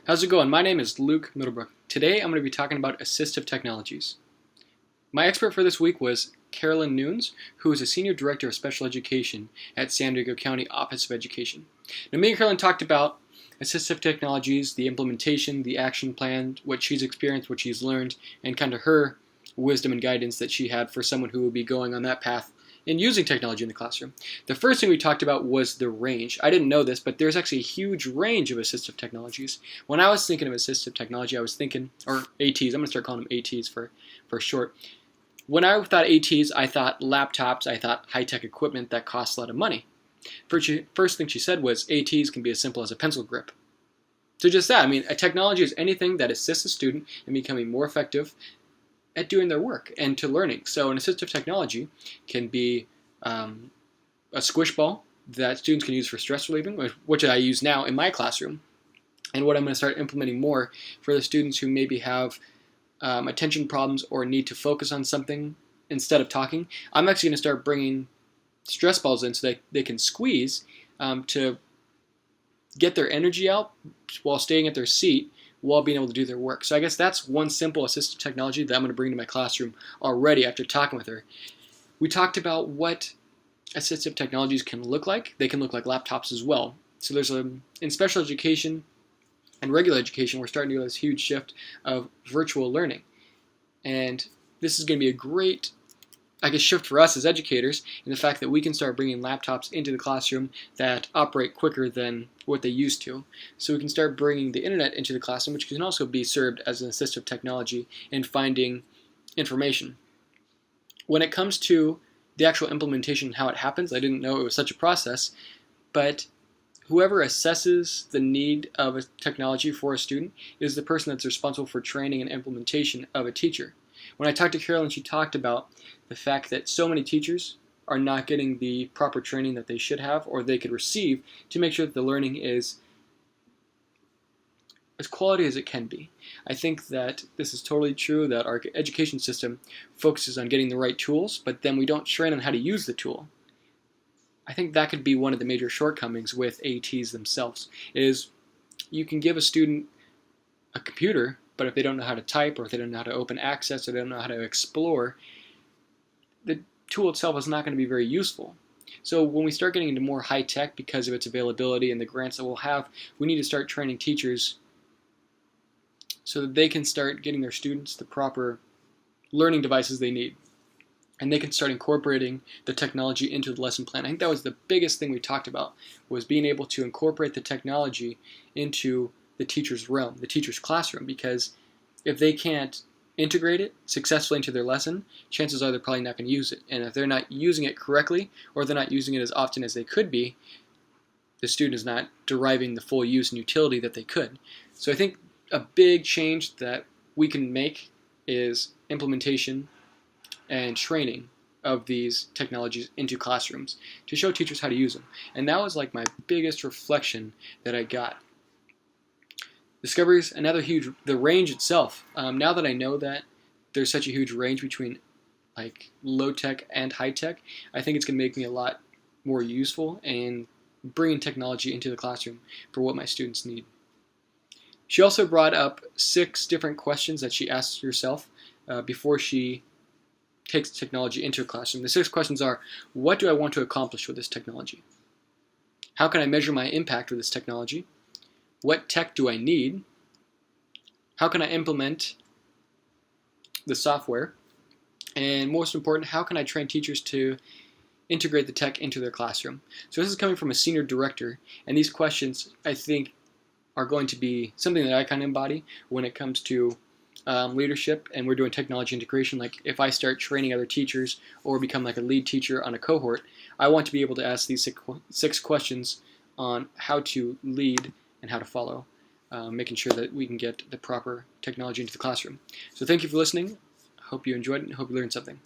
How's it going? My name is Luke Middlebrook. Today I'm going to be talking about assistive technologies. My expert for this week was Carolyn Nunes, who is a Senior Director of Special Education at San Diego County Office of Education. Now, me and Carolyn talked about assistive technologies, the implementation, the action plan, what she's experienced, what she's learned, and kind of her wisdom and guidance that she had for someone who will be going on that path in using technology in the classroom. The first thing we talked about was the range. I didn't know this, but there's actually a huge range of assistive technologies. When I was thinking of assistive technology, I was thinking, or ATs, I'm going to start calling them ATs for short. When I thought ATs, I thought laptops, I thought high-tech equipment that costs a lot of money. First thing she said was ATs can be as simple as a pencil grip. So just that, a technology is anything that assists a student in becoming more effective at doing their work and to learning. So an assistive technology can be a squish ball that students can use for stress relieving, which I use now in my classroom, and what I'm going to start implementing more for the students who maybe have attention problems or need to focus on something instead of talking. I'm actually going to start bringing stress balls in so that they can squeeze to get their energy out while staying at their seat while being able to do their work. So I guess that's one simple assistive technology that I'm going to bring to my classroom already after talking with her. We talked about what assistive technologies can look like. They can look like laptops as well. So there's in special education and regular education, we're starting to do this huge shift of virtual learning. And this is going to be a great shift for us as educators in the fact that we can start bringing laptops into the classroom that operate quicker than what they used to. So we can start bringing the internet into the classroom, which can also be served as an assistive technology in finding information. When it comes to the actual implementation and how it happens, I didn't know it was such a process, but whoever assesses the need of a technology for a student is the person that's responsible for training and implementation of a teacher. When I talked to Carolyn, she talked about the fact that so many teachers are not getting the proper training that they should have or they could receive to make sure that the learning is as quality as it can be. I think that this is totally true, that our education system focuses on getting the right tools, but then we don't train on how to use the tool. I think that could be one of the major shortcomings with ATs themselves, is you can give a student a computer, but if they don't know how to type, or if they don't know how to open access, or they don't know how to explore, the tool itself is not going to be very useful. So when we start getting into more high tech because of its availability and the grants that we'll have, we need to start training teachers so that they can start getting their students the proper learning devices they need. And they can start incorporating the technology into the lesson plan. I think that was the biggest thing we talked about, was being able to incorporate the technology into the teacher's realm, the teacher's classroom, because if they can't integrate it successfully into their lesson, chances are they're probably not going to use it. And if they're not using it correctly, or they're not using it as often as they could be, the student is not deriving the full use and utility that they could. So I think a big change that we can make is implementation and training of these technologies into classrooms to show teachers how to use them. And that was like my biggest reflection that I got. Discoveries, another huge, the range itself. Now that I know that there's such a huge range between like low tech and high tech, I think it's going to make me a lot more useful in bringing technology into the classroom for what my students need. She also brought up 6 different questions that she asks herself before she takes technology into a classroom. The 6 questions are: what do I want to accomplish with this technology? How can I measure my impact with this technology? What tech do I need? How can I implement the software? And most important, how can I train teachers to integrate the tech into their classroom? So this is coming from a senior director, and these questions, I think, are going to be something that I kind of embody when it comes to leadership, and we're doing technology integration. Like if I start training other teachers or become like a lead teacher on a cohort, I want to be able to ask these 6 questions on how to lead and how to follow, making sure that we can get the proper technology into the classroom. So thank you for listening. I hope you enjoyed it and hope you learned something.